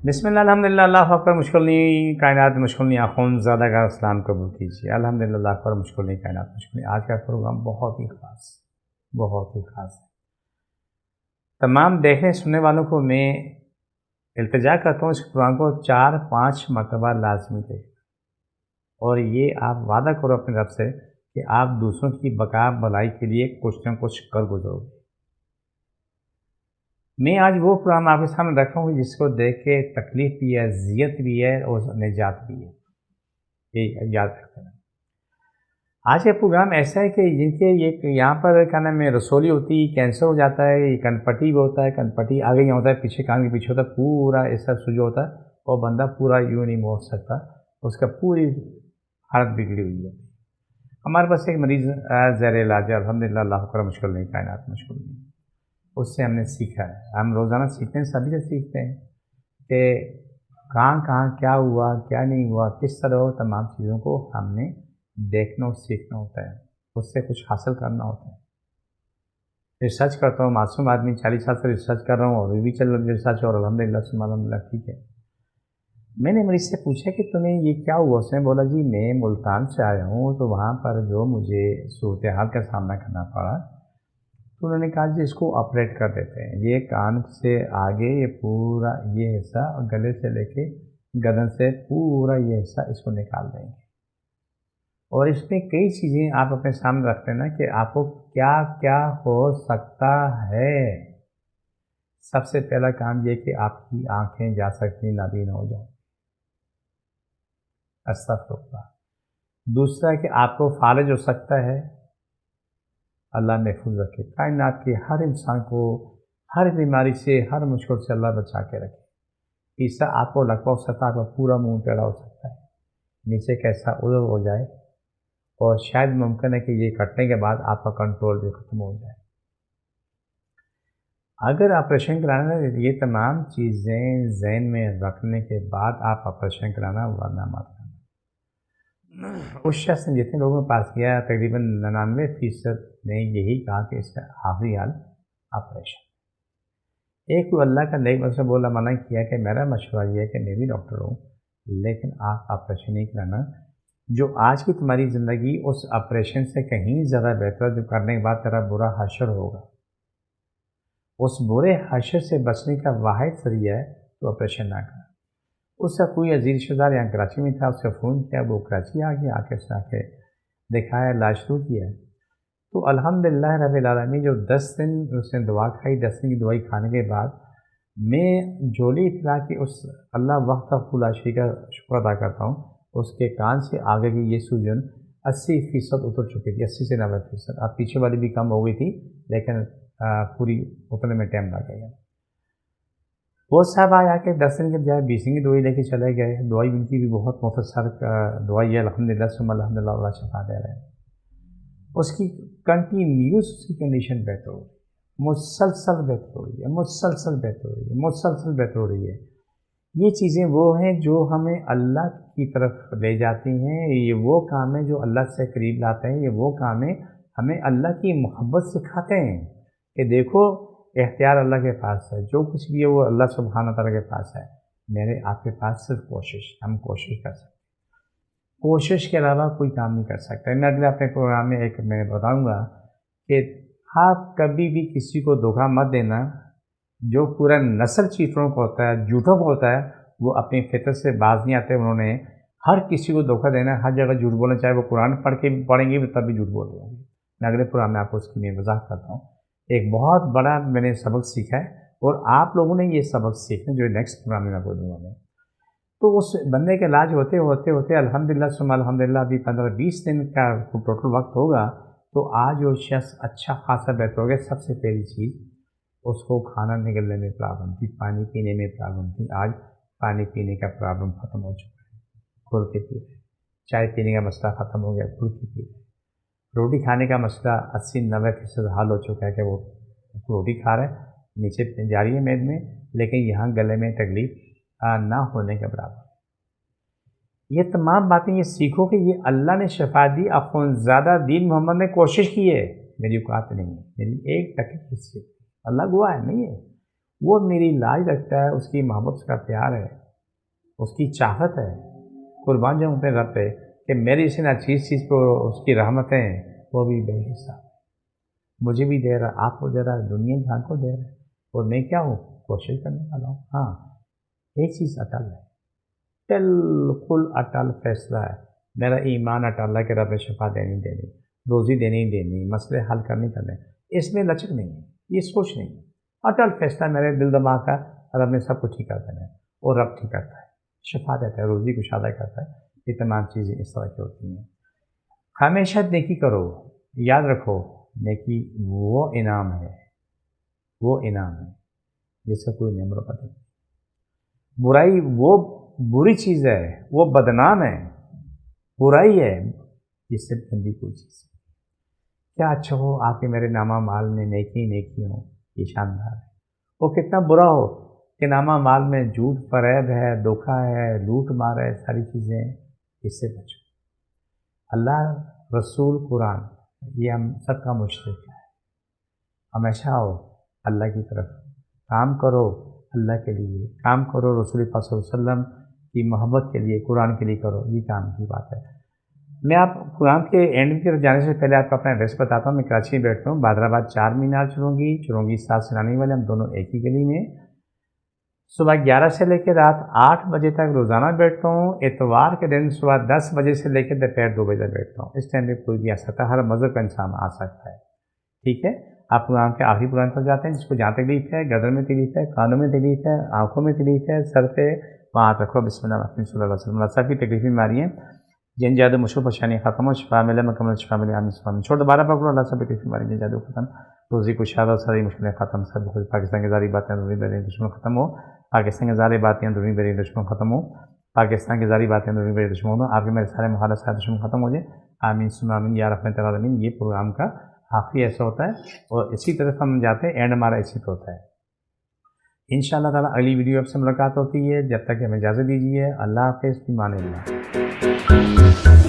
بسم اللہ الحمدللہ اللہ اکبر مشکل نہیں کائنات مشکل نہیں آخون زیادہ کا اسلام قبول کیجیے الحمدللہ اللہ اکبر مشکل نہیں کائنات مشکل نہیں۔ آج کا پروگرام بہت ہی خاص ہے۔ تمام دیکھنے سننے والوں کو میں التجا کرتا ہوں اس پروگرام کو 4-5 مرتبہ لازمی دیکھیں، اور یہ آپ وعدہ کرو اپنے رب سے کہ آپ دوسروں کی بقا بھلائی کے لیے کچھ نہ کچھ کر گزرو گے۔ میں آج وہ پروگرام آپ کے سامنے رکھا ہوں جس کو دیکھ کے تکلیف بھی ہے، اذیت بھی ہے اور نجات بھی ہے، یہ یاد رکھنا۔ آج کا پروگرام ایسا ہے کہ جن کے یہاں پر کیا نام ہے رسولی ہوتی، کینسر ہو جاتا ہے، یہ کن پٹی بھی ہوتا ہے، کن پٹی آگے یہاں ہوتا ہے، پیچھے کان کے پیچھے ہوتا ہے، پورا ایسا سوجا ہوتا ہے اور بندہ پورا یوں نہیں موڑ سکتا، اس کا پوری حالت بگڑی ہوئی ہے۔ ہمارے پاس ایک مریض زیر علاج ہے، الحمدللہ اللہ کا مشکل نہیں کائنات مشکل نہیں۔ اس سے ہم نے سیکھا ہے، ہم روزانہ سیکھتے ہیں، سبھی سے سیکھتے ہیں کہ کہاں کیا ہوا کیا نہیں ہوا، کس طرح ہو، تمام چیزوں کو ہم نے دیکھنا اور سیکھنا ہوتا ہے، اس سے کچھ حاصل کرنا ہوتا ہے۔ ریسرچ کرتا ہوں، معصوم آدمی 40 سال سے ریسرچ کر رہا ہوں اور بھی چل رہا ریسرچ، اور الحمدللہ سبحان الحمدللہ ٹھیک ہے۔ میں نے مریض سے پوچھا کہ تمہیں یہ کیا ہوا؟ اس نے بولا جی میں ملتان سے آیا ہوں، تو وہاں پر جو مجھے صورتحال کا سامنا کرنا پڑا، تو انہوں نے کہا جی اس کو آپریٹ کر دیتے ہیں، یہ کان سے آگے یہ پورا یہ حصہ اور گلے سے لے کے گردن سے پورا یہ حصہ اس کو نکال دیں گے، اور اس میں کئی چیزیں آپ اپنے سامنے رکھتے ہیں نا کہ آپ کو کیا کیا ہو سکتا ہے۔ سب سے پہلا کام یہ کہ آپ کی آنکھیں جا سکتی نابینا ہو جائیں، استغفراللہ۔ دوسرا کہ آپ کو فالج ہو سکتا ہے، اللہ محفوظ رکھے، کائنات کے ہر انسان کو ہر بیماری سے ہر مشکل سے اللہ بچا کے رکھے۔ تیسرا آپ کو لقوہ ہو سکتا ہے، آپ کا پورا منہ ٹیڑھا ہو سکتا ہے، نیچے کیسا ادھر ہو جائے، اور شاید ممکن ہے کہ یہ کٹنے کے بعد آپ کا کنٹرول بھی ختم ہو جائے۔ اگر آپریشن کرانا ہے، یہ تمام چیزیں ذہن میں رکھنے کے بعد آپ آپریشن کرانا، ورنہ مت کرنا۔ اس شخص نے جتنے لوگوں کے پاس کیا تقریباً 99% نے یہی کہا کہ اس کا آخری حال آپریشن۔ ایک اللہ کا نیک بندہ بولا منع کیا کہ میرا مشورہ یہ ہے کہ میں بھی ڈاکٹر ہوں، لیکن آپ آپریشن نہیں کرانا، جو آج کی تمہاری زندگی اس آپریشن سے کہیں زیادہ بہتر، جو کرنے کے بعد تیرا برا حشر ہوگا، اس برے حشر سے بچنے کا واحد ذریعہ ہے تو آپریشن نہ کرنا۔ اس کا کوئی عزیز رشتہ دار یہاں کراچی میں تھا، اس سے فون کیا، وہ کراچی آ گیا، آ کے دکھایا، علاج شروع کیا، تو الحمدللہ رب العالمین جو 10 دن اس نے دعا کھائی، 10 دن کی دوائی کھانے کے بعد میں جولی اطلاع کی اس اللہ وقت خلاشی کا شکر ادا کرتا ہوں، اس کے کان سے آگے کی یہ سوجن 80% اتر چکی تھی، 80 سے 90%، اب پیچھے والی بھی کم ہو گئی تھی، لیکن پوری اترنے میں ٹائم لگ گیا۔ وہ صاحب آیا کہ 10 دن کے بجائے 20 دن کی دوائی لے کے چلے گئے، دوائی ان کی بھی بہت مختصر دوائی ہے، الحمدللہ ثم الحمدللہ، اللہ شفا دے رہے ہیں۔ اس کی کنٹینیوس اس کی کنڈیشن بہتر ہو رہی ہے، مسلسل بہتر ہو رہی ہے، مسلسل بہتر ہو رہی ہے، مسلسل بہتر ہو رہی ہے۔ یہ چیزیں وہ ہیں جو ہمیں اللہ کی طرف لے جاتی ہیں، یہ وہ کام ہیں جو اللہ سے قریب لاتے ہیں، یہ وہ کام ہیں ہمیں اللہ کی محبت سکھاتے ہیں کہ دیکھو اختیار اللہ کے پاس ہے، جو کچھ بھی ہے وہ اللہ سبحانہ تعالیٰ کے پاس ہے، میرے آپ کے پاس صرف کوشش، ہم کوشش کر سکتے ہیں، کوشش کے علاوہ کوئی کام نہیں کر سکتا۔ میں اگلے اپنے پروگرام میں میں بتاؤں گا کہ آپ کبھی بھی کسی کو دھوکہ مت دینا، جو پورا نسل چیٹروں کو ہوتا ہے، جھوٹوں کو ہوتا ہے، وہ اپنی فطرت سے باز نہیں آتے، انہوں نے ہر کسی کو دھوکہ دینا، ہر جگہ جھوٹ بولنا، چاہے وہ قرآن پڑھیں گے تب بھی جھوٹ بول رہے ہوں گے۔ میں اگلے پروگرام میں آپ کو اس کی میں وضاحت کرتا ہوں۔ ایک بہت بڑا میں نے سبق سیکھا ہے، اور آپ لوگوں نے یہ سبق سیکھنا جو نیکسٹ پروگرام میں بولوں گا میں۔ تو اس بندے کا علاج ہوتے الحمدللہ ثم الحمدللہ ابھی 15-20 دن کا ٹوٹل وقت ہوگا، تو آج وہ شخص اچھا خاصا بہتر ہو گیا۔ سب سے پہلی چیز، اس کو کھانا نگلنے میں پرابلم تھی، پانی پینے میں پرابلم تھی، آج پانی پینے کا پرابلم ختم ہو چکا ہے، کھل کے پی رہے۔ چائے پینے کا مسئلہ ختم ہو گیا، کھل کے پی رہے۔ روٹی کھانے کا مسئلہ 80-90% حل ہو چکا ہے کہ وہ روٹی کھا رہا ہے، نیچے جا رہی ہے میدے میں، لیکن یہاں گلے میں تکلیف نہ ہونے کے برابر۔ یہ تمام باتیں یہ سیکھو کہ یہ اللہ نے شفا دی، اخوندزادہ دین محمد نے کوشش کی ہے، میری اوقات نہیں ہے، میری ایک تک حیثیت، اللہ گواہ ہے نہیں ہے، وہ میری لاج رکھتا ہے، اس کی محبت، اس کا پیار ہے، اس کی چاہت ہے، قربان جاؤں اپنے رب پہ کہ میری اس نے چیز پہ اس کی رحمتیں ہیں، وہ بھی بے حساب مجھے بھی دے رہا، آپ کو دے رہا ہے، دنیا جہاں کو دے رہا ہے، اور میں کیا ہوں؟ کوشش کرنے والا ہوں۔ ہاں ایک چیز اٹل ہے، بالکل اٹل فیصلہ ہے، میرا ایمان اٹل ہے کہ رب نے شفا دینی دینی، روزی دینی دینی، مسئلے حل کرنے کرنے، اس میں لچک نہیں ہے، یہ سوچ نہیں ہے، اٹل فیصلہ میرے دل دماغ کا، رب نے سب کچھ ٹھیک کر دینا ہے، اور رب ٹھیک کرتا ہے، شفا دیتا ہے، روزی کشادہ کرتا ہے، یہ تمام چیزیں اس طرح کی ہوتی ہیں۔ ہمیشہ نیکی کرو، یاد رکھو نیکی وہ انعام ہے، وہ انعام ہے جس کا کوئی نمبر پتہ نہیں۔ برائی وہ بری چیز ہے، وہ بدنام ہے، برائی ہے جس سے گندی کوئی چیز ہے۔ کیا اچھا ہو آپ کے میرے نامہ مال میں نیکی نیکی ہو، یہ شاندار ہے۔ وہ کتنا برا ہو کہ نامہ مال میں جھوٹ فریب ہے، دھوکہ ہے، لوٹ مار ہے، ساری چیزیں، اس سے بچو۔ اللہ، رسول، قرآن، یہ ہم سب کا مشترک ہے۔ ہمیشہ آؤ اللہ کی طرف، کام کرو اللہ کے لیے، کام کرو رسول پاک صلی اللہ علیہ وسلم کی محبت کے لیے، قرآن کے لیے کرو، یہ کام کی بات ہے۔ میں آپ قرآن کے اینڈ کی طرف جانے سے پہلے آپ کو اپنا ایڈریس بتاتا ہوں۔ میں کراچی میں بیٹھتا ہوں، بادر آباد 4 مینار چرونگی 7 سنانی والے، ہم دونوں ایک ہی گلی میں۔ صبح 11 سے لے کے رات 8 بجے تک روزانہ بیٹھتا ہوں۔ اتوار کے دن صبح 10 بجے سے لے کے دوپہر 2 بجے تک بیٹھتا ہوں۔ اس ٹائم میں کوئی بھی آ سکتا ہے، ہر مذہب کا انسان آ سکتا ہے، ٹھیک ہے۔ آپ قرآن کے آخری قرآن پر جاتے ہیں، جس کو جہاں تکلیف ہے، گردن میں تکلیف ہے، کانوں میں تکلیف ہے، آنکھوں میں تکلیف ہے، سر پہ، وہاں رکھو بسم اللہ الرحمن الرحیم صلی اللہ علیہ وسلم۔ اللہ صاحب کی تکلیفی بیماری ہیں، جن جادو مشکل پریشانی ختم ہو، شفا ملے، مکمل شفا ملے، آمین سبحان اللہ۔ چھوڑ دوبارہ پکڑو، اللہ صاحب کی تکلیفی بیماری، جن جادو ختم، روزی کو شادہ، ساری مشکلیں ختم، سب کچھ، پاکستان کی زاری باتیں دنیا بھر دشمن ختم ہو، پاکستان کی زاری باتیں دنیا بھر دشمن ختم ہو، پاکستان کی زاری باتیں دنیا بھر دشمن ہو، آپ کے میرے سارے مخالف سارے دشمن ختم ہو جائے، آمین سبحان آمین یا رحمت العالمین۔ یہ پروگرام کا آخری ایسا ہوتا ہے، اور اسی طرف ہم جاتے ہیں، اینڈ ہمارا اسی پہ ہوتا ہے۔ انشاءاللہ تعالیٰ اگلی ویڈیو آپ سے ملاقات ہوتی ہے، جب تک ہمیں اجازت دیجیے، اللہ حافظ، فی امان اللہ۔